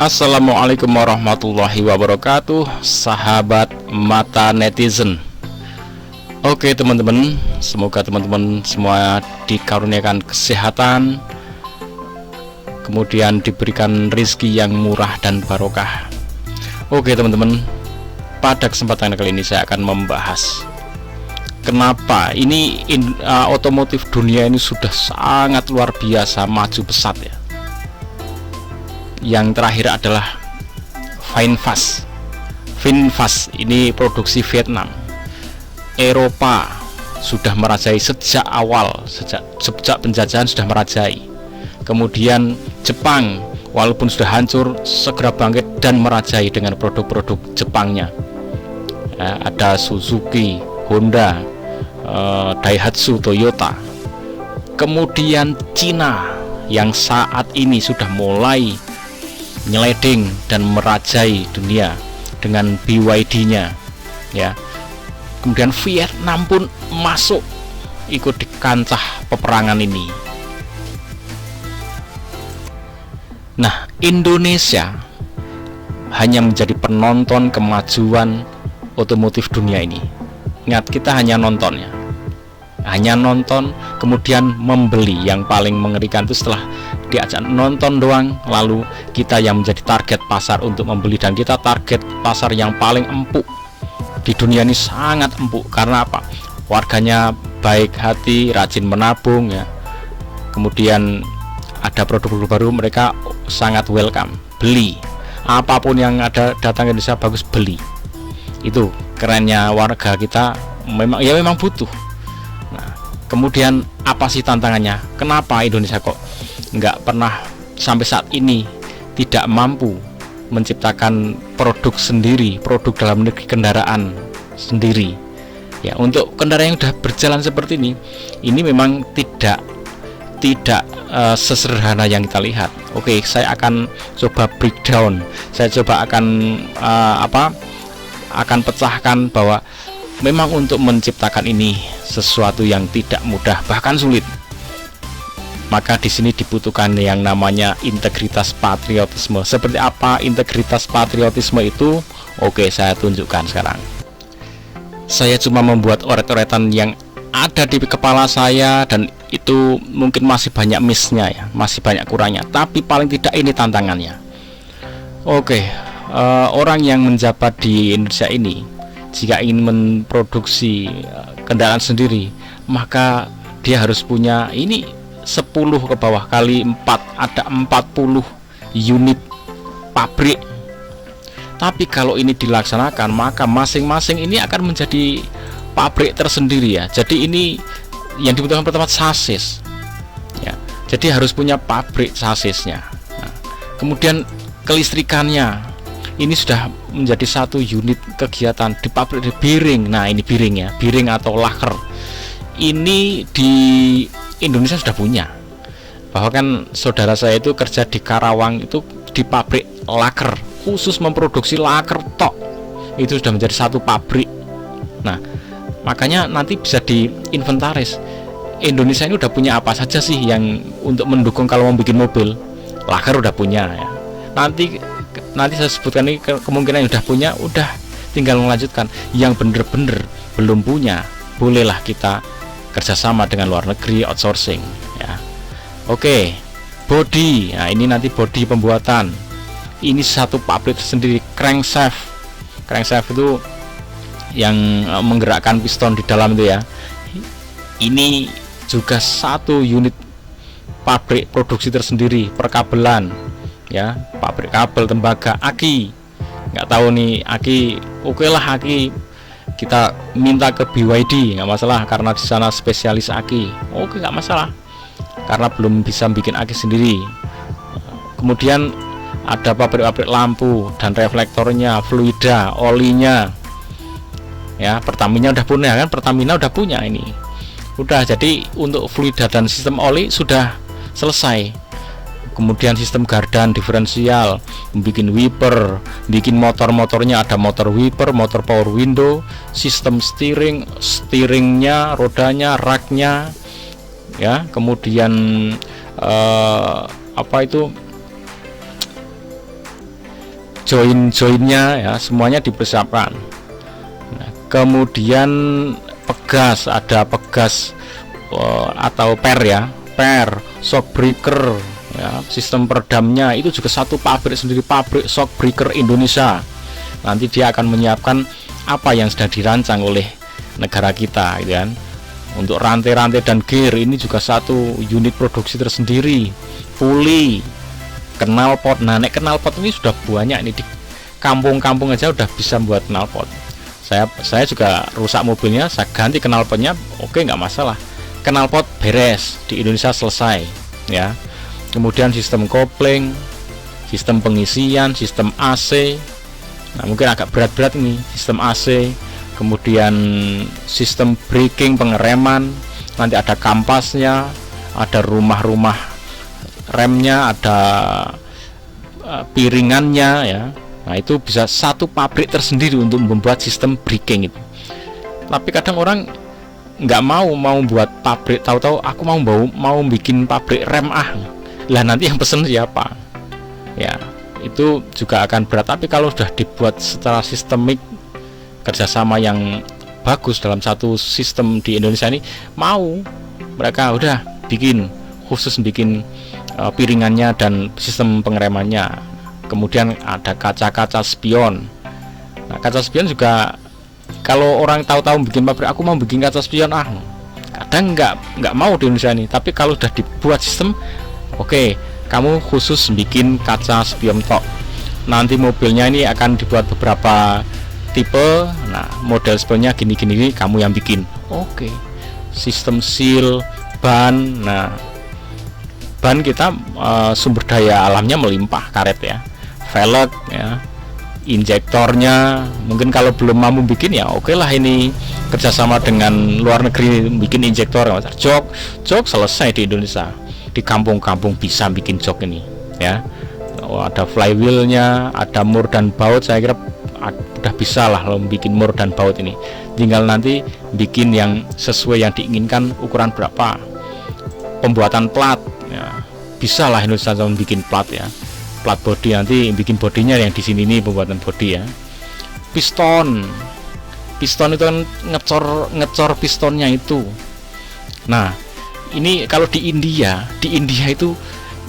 Assalamualaikum warahmatullahi wabarakatuh, sahabat mata netizen. Oke teman-teman, semoga teman-teman semua dikaruniakan kesehatan, kemudian diberikan rezeki yang murah dan barokah. Oke teman-teman, pada kesempatan kali ini saya akan membahas kenapa ini otomotif dunia ini sudah sangat luar biasa maju pesat ya. Yang terakhir adalah VinFast ini produksi Vietnam. Eropa sudah merajai sejak awal, sejak penjajahan sudah merajai. Kemudian Jepang walaupun sudah hancur segera bangkit dan merajai dengan produk-produk Jepangnya ya, ada Suzuki, Honda, Daihatsu, Toyota. Kemudian Cina yang saat ini sudah mulai nyeleding dan merajai dunia dengan BYD-nya ya. Kemudian Vietnam pun masuk ikut di kancah peperangan ini. Nah, Indonesia hanya menjadi penonton kemajuan otomotif dunia ini. Ingat, kita hanya nonton ya, hanya nonton, kemudian membeli. Yang paling mengerikan itu setelah diajak nonton doang, lalu kita yang menjadi target pasar untuk membeli, dan kita target pasar yang paling empuk di dunia ini, sangat empuk. Karena apa? Warganya baik hati, rajin menabung ya. Kemudian ada produk-produk baru, mereka sangat welcome, beli apapun yang ada, datang ke Indonesia bagus, beli. Itu kerennya warga kita, memang butuh. Nah, kemudian apa sih tantangannya? Kenapa Indonesia kok nggak pernah sampai saat ini tidak mampu menciptakan produk sendiri, produk dalam negeri, kendaraan sendiri ya? Untuk kendaraan yang sudah berjalan seperti ini memang tidak sesederhana yang kita lihat. Oke, saya akan coba breakdown, saya coba akan pecahkan bahwa memang untuk menciptakan ini sesuatu yang tidak mudah, bahkan sulit. Maka di sini dibutuhkan yang namanya integritas patriotisme. Seperti apa integritas patriotisme itu? Oke, saya tunjukkan sekarang. Saya cuma membuat oret-oretan yang ada di kepala saya, dan itu mungkin masih banyak miss-nya ya, masih banyak kurangnya, tapi paling tidak ini tantangannya. Oke, orang yang menjabat di Indonesia ini jika ingin memproduksi kendaraan sendiri, maka dia harus punya ini 10 ke bawah kali 4, ada 40 unit pabrik. Tapi kalau ini dilaksanakan, maka masing-masing ini akan menjadi pabrik tersendiri ya. Jadi ini yang dibutuhkan pertama sasis ya. Jadi harus punya pabrik sasisnya. Nah, kemudian kelistrikannya ini sudah menjadi satu unit kegiatan di pabrik, di bearing. Nah, ini bearing ya, bearing atau laker. Ini di Indonesia sudah punya. Bahkan saudara saya itu kerja di Karawang, itu di pabrik laker, khusus memproduksi laker tok. Itu sudah menjadi satu pabrik. Nah, makanya nanti bisa diinventaris Indonesia ini udah punya apa saja sih yang untuk mendukung kalau mau bikin mobil. Laker udah punya ya. Nanti saya sebutkan ini kemungkinan yang udah punya, udah tinggal melanjutkan. Yang bener-bener belum punya, bolehlah kita kerjasama dengan luar negeri, outsourcing ya. Oke, body. Nah, ini nanti body pembuatan. Ini satu pabrik sendiri. Crankshaft itu yang menggerakkan piston di dalam itu ya. Ini juga satu unit pabrik produksi tersendiri. Perkabelan ya, pabrik kabel, tembaga, aki. Nggak tahu nih aki, oke lah aki, kita minta ke BYD, nggak masalah karena di sana spesialis aki. Oke, nggak masalah karena belum bisa bikin aki sendiri. Kemudian ada pabrik-pabrik lampu dan reflektornya, fluida, olinya ya. Pertamina udah punya kan, Pertamina udah punya ini. Udah, jadi untuk fluida dan sistem oli sudah selesai. Kemudian sistem gardan diferensial, bikin wiper, bikin motor-motornya, ada motor wiper, motor power window, sistem steeringnya, rodanya, raknya ya. Kemudian join-joinnya ya, semuanya dipersiapkan. Nah, kemudian pegas, ada pegas atau per shock breaker ya, sistem peredamnya itu juga satu pabrik sendiri, pabrik shock breaker Indonesia. Nanti dia akan menyiapkan apa yang sudah dirancang oleh negara kita, gitu kan. Untuk rantai-rantai dan gear ini juga satu unit produksi tersendiri. Puli, knalpot. Nah, knalpot ini sudah banyak ini di kampung-kampung aja udah bisa buat knalpot. Saya juga rusak mobilnya, saya ganti knalpotnya, oke, nggak masalah. Knalpot beres di Indonesia, selesai ya. Kemudian sistem kopling, sistem pengisian, sistem AC. Nah, mungkin agak berat-berat ini sistem AC. Kemudian sistem braking, pengereman, nanti ada kampasnya, ada rumah-rumah remnya, ada piringannya ya. Nah, itu bisa satu pabrik tersendiri untuk membuat sistem braking itu. Tapi kadang orang nggak mau buat pabrik, tahu-tahu aku mau bikin pabrik rem lah, nanti yang pesen siapa ya, itu juga akan berat. Tapi kalau sudah dibuat secara sistemik, kerjasama yang bagus dalam satu sistem di Indonesia ini, mau mereka udah khusus bikin piringannya dan sistem pengeremannya. Kemudian ada kaca-kaca spion. Nah, kaca spion juga kalau orang tahu-tahu bikin pabrik, aku mau bikin kaca spion, kadang nggak mau di Indonesia ini. Tapi kalau udah dibuat sistem, oke, kamu khusus bikin kaca spion tok. Nanti mobilnya ini akan dibuat beberapa tipe. Nah, model spionnya gini kamu yang bikin. Oke. Sistem seal, ban. Nah, ban kita sumber daya alamnya melimpah, karet ya, velg ya, injektornya. Mungkin kalau belum mampu bikin ya oke lah, ini kerjasama dengan luar negeri bikin injektor, jok selesai di Indonesia. Di kampung-kampung bisa bikin jok ini ya. Ada flywheelnya, ada mur dan baut. Saya kira udah bisa lah lo bikin mur dan baut ini. Tinggal nanti bikin yang sesuai yang diinginkan, ukuran berapa, pembuatan plat ya. Bisa lah Indonesia bikin plat ya, plat body. Nanti bikin bodinya yang di sini nih, pembuatan body ya. Piston itu kan ngecor pistonnya itu. Nah, ini kalau di India itu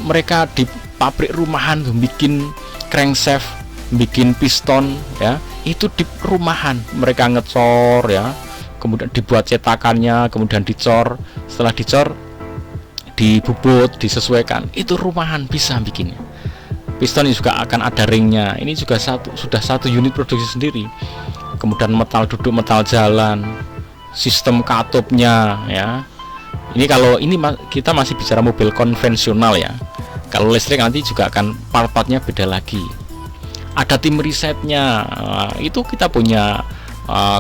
mereka di pabrik rumahan tuh bikin crankshaft, bikin piston ya, itu di rumahan mereka ngecor ya, kemudian dibuat cetakannya, kemudian dicor, setelah dicor dibubut, disesuaikan, itu rumahan bisa bikinnya. Piston ini juga akan ada ringnya, ini juga sudah satu unit produksi sendiri. Kemudian metal duduk, metal jalan, sistem katupnya ya. Ini kalau ini kita masih bicara mobil konvensional ya. Kalau listrik nanti juga akan part-partnya beda lagi. Ada tim risetnya, itu kita punya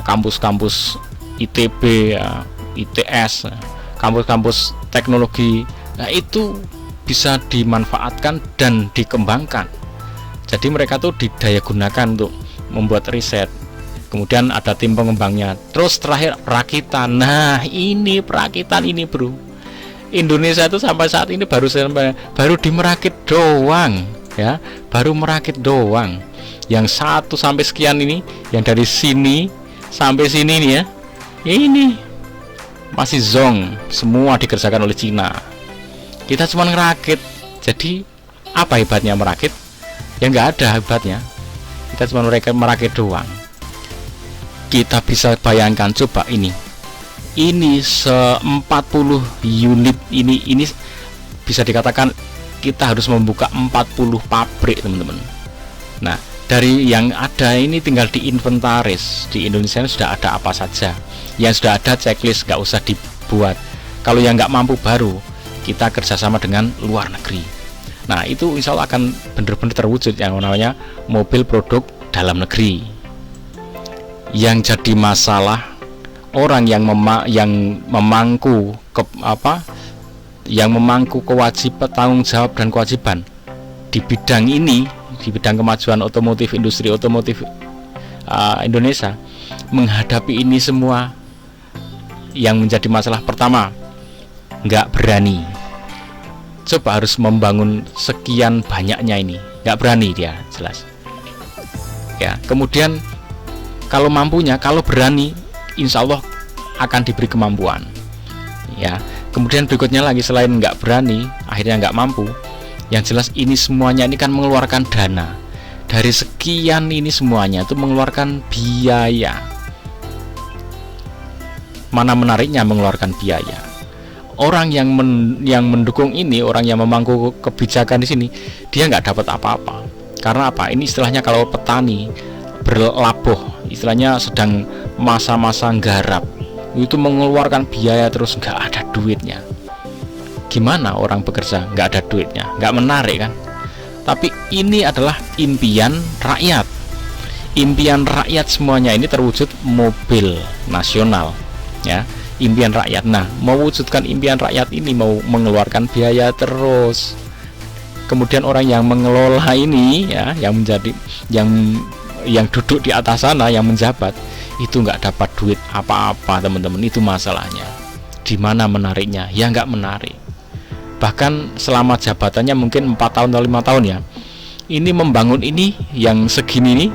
kampus-kampus ITB ya, ITS, kampus-kampus teknologi. Nah, itu bisa dimanfaatkan dan dikembangkan. Jadi mereka tuh didaya gunakan untuk membuat riset. Kemudian ada tim pengembangnya. Terus terakhir perakitan. Nah, ini perakitan ini, bro. Indonesia itu sampai saat ini baru di merakit doang ya, baru merakit doang. Yang 1 sampai sekian ini, yang dari sini sampai sini nih ya, ini masih zong, semua dikerjakan oleh Cina. Kita cuma ngerakit. Jadi apa hebatnya merakit? Ya nggak ada hebatnya. Kita cuma merakit doang. Kita bisa bayangkan, coba ini 40 unit ini bisa dikatakan kita harus membuka 40 pabrik, teman-teman. Nah, dari yang ada ini tinggal diinventaris. Di Indonesia sudah ada apa saja, yang sudah ada checklist, nggak usah dibuat. Kalau yang nggak mampu baru kita kerjasama dengan luar negeri. Nah, itu insya Allah akan benar-benar terwujud yang namanya mobil produk dalam negeri. Yang jadi masalah orang yang memangku kewajiban, tanggung jawab dan kewajiban di bidang ini, di bidang kemajuan otomotif, industri otomotif Indonesia, menghadapi ini semua. Yang menjadi masalah pertama, nggak berani. Coba harus membangun sekian banyaknya ini, nggak berani dia, jelas. ya. Kemudian kalau mampunya, kalau berani, insya Allah akan diberi kemampuan ya. Kemudian berikutnya lagi, selain nggak berani, akhirnya nggak mampu, yang jelas ini semuanya ini kan mengeluarkan dana. Dari sekian ini semuanya itu mengeluarkan biaya. Mana menariknya mengeluarkan biaya? Orang yang mendukung ini, orang yang memangku kebijakan di sini, dia nggak dapat apa-apa. Karena apa? Ini istilahnya kalau petani berlabuh, istilahnya sedang masa-masa garap, itu mengeluarkan biaya terus nggak ada duitnya. Gimana orang bekerja nggak ada duitnya? Nggak menarik kan? Tapi ini adalah impian rakyat. Impian rakyat semuanya ini terwujud mobil nasional ya, impian rakyat. Nah, mewujudkan impian rakyat ini mau mengeluarkan biaya terus. Kemudian orang yang mengelola ini ya, yang menjadi yang duduk di atas sana, yang menjabat, itu nggak dapat duit apa-apa teman-teman. Itu masalahnya. Di mana menariknya? Ya nggak menarik. Bahkan selama jabatannya mungkin 4 tahun atau 5 tahun ya, ini membangun ini yang segini ini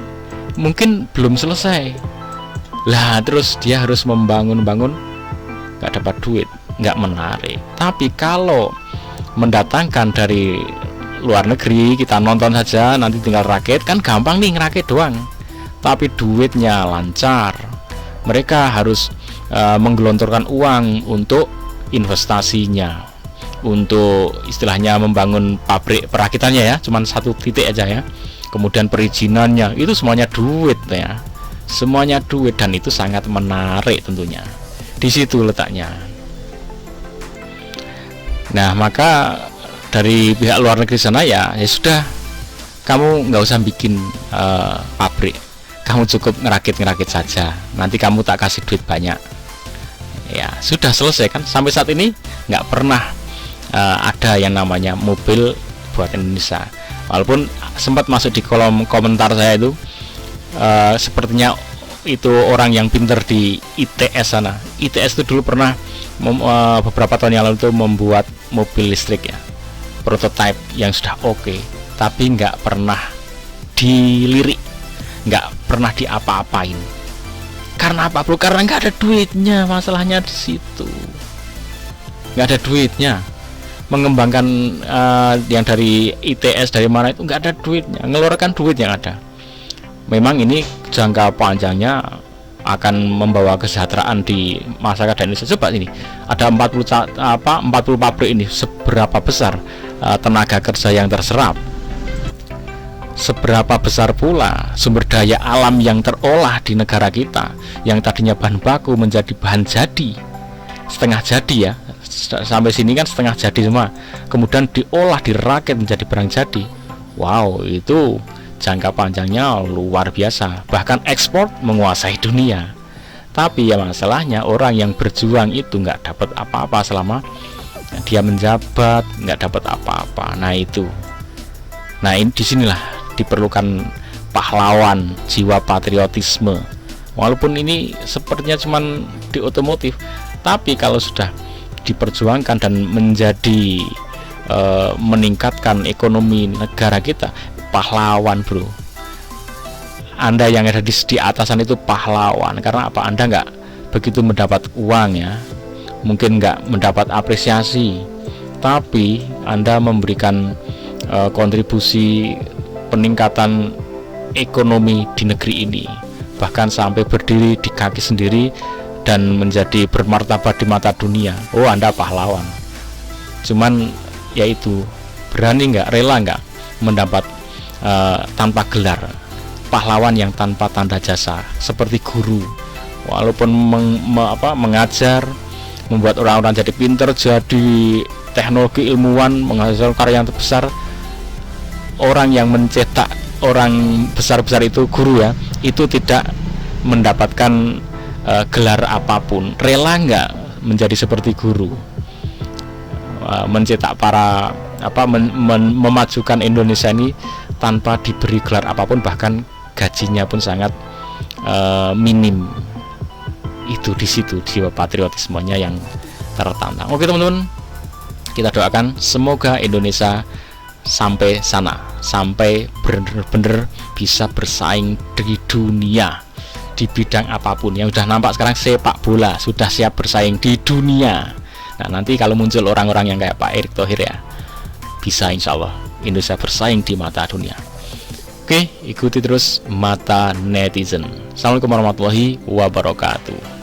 mungkin belum selesai lah, terus dia harus membangun nggak dapat duit, nggak menarik. Tapi kalau mendatangkan dari luar negeri, kita nonton saja, nanti tinggal rakit, kan gampang nih ngerakit doang, tapi duitnya lancar. Mereka harus menggelontorkan uang untuk investasinya, untuk istilahnya membangun pabrik perakitannya ya, cuman satu titik aja ya. Kemudian perizinannya itu semuanya duit ya, semuanya duit, dan itu sangat menarik tentunya. Di situ letaknya. Nah, maka dari pihak luar negeri sana ya sudah, kamu nggak usah bikin pabrik, kamu cukup ngerakit saja, nanti kamu tak kasih duit banyak. Ya sudah selesai kan. Sampai saat ini nggak pernah ada yang namanya mobil buat Indonesia. Walaupun sempat masuk di kolom komentar saya itu, sepertinya itu orang yang pinter di ITS sana. ITS itu dulu pernah beberapa tahun yang lalu itu membuat mobil listrik ya, prototype yang sudah oke, tapi nggak pernah dilirik, nggak pernah diapa-apain. Karena apa bro? Karena nggak ada duitnya. Masalahnya di situ, nggak ada duitnya. Mengembangkan yang dari ITS dari mana itu nggak ada duitnya, ngeluarkan duit yang ada. Memang ini jangka panjangnya akan membawa kesejahteraan di masyarakat dan Indonesia. Coba ini ada 40 pabrik ini, seberapa besar tenaga kerja yang terserap, seberapa besar pula sumber daya alam yang terolah di negara kita, yang tadinya bahan baku menjadi bahan jadi, setengah jadi ya, sampai sini kan setengah jadi semua, kemudian diolah, dirakit menjadi barang jadi. Wow, itu jangka panjangnya luar biasa, bahkan ekspor menguasai dunia. Tapi ya masalahnya orang yang berjuang itu nggak dapat apa-apa selama dia menjabat, nggak dapat apa-apa. Nah itu, nah ini disinilah diperlukan pahlawan, jiwa patriotisme. Walaupun ini sepertinya cuman di otomotif, tapi kalau sudah diperjuangkan dan menjadi meningkatkan ekonomi negara kita, pahlawan bro. Anda yang ada di atasan itu pahlawan. Karena apa? Anda nggak begitu mendapat uang ya, mungkin nggak mendapat apresiasi, tapi Anda memberikan kontribusi peningkatan ekonomi di negeri ini, bahkan sampai berdiri di kaki sendiri dan menjadi bermartabat di mata dunia. Oh, Anda pahlawan. Cuman yaitu berani nggak, rela nggak mendapat tanpa gelar, pahlawan yang tanpa tanda jasa, seperti guru. Walaupun mengajar, membuat orang-orang jadi pinter, jadi teknologi, ilmuwan, menghasilkan karya yang terbesar, orang yang mencetak orang besar-besar itu guru ya, itu tidak mendapatkan gelar apapun. Rela nggak menjadi seperti guru, mencetak para memajukan Indonesia ini tanpa diberi gelar apapun, bahkan gajinya pun sangat minim. Itu di situ jiwa patriotismenya yang tertantang. Oke teman-teman, kita doakan semoga Indonesia sampai sana, sampai bener-bener bisa bersaing di dunia di bidang apapun. Yang udah nampak sekarang sepak bola sudah siap bersaing di dunia. Nah, nanti kalau muncul orang-orang yang kayak Pak Erick Thohir ya, bisa insya Allah Indonesia bersaing di mata dunia. Oke, ikuti terus Mata Netizen. Assalamualaikum warahmatullahi wabarakatuh.